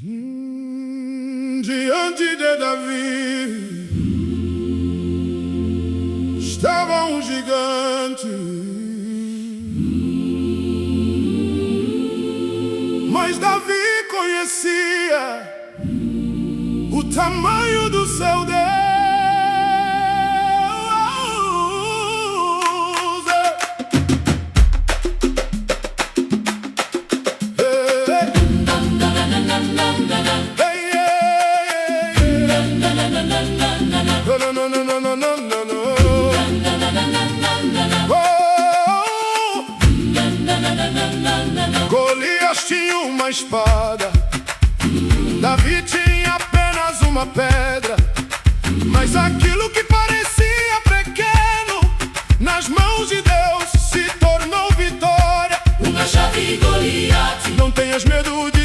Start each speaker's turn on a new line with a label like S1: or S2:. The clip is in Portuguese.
S1: Diante de Davi estava um gigante, mas Davi conhecia o tamanho do seu Deus. Golias tinha uma espada, Davi tinha apenas uma pedra. Mas aquilo que parecia pequeno, nas mãos de Deus se tornou vitória.
S2: Uma chave Goliate.
S1: Não tenhas medo de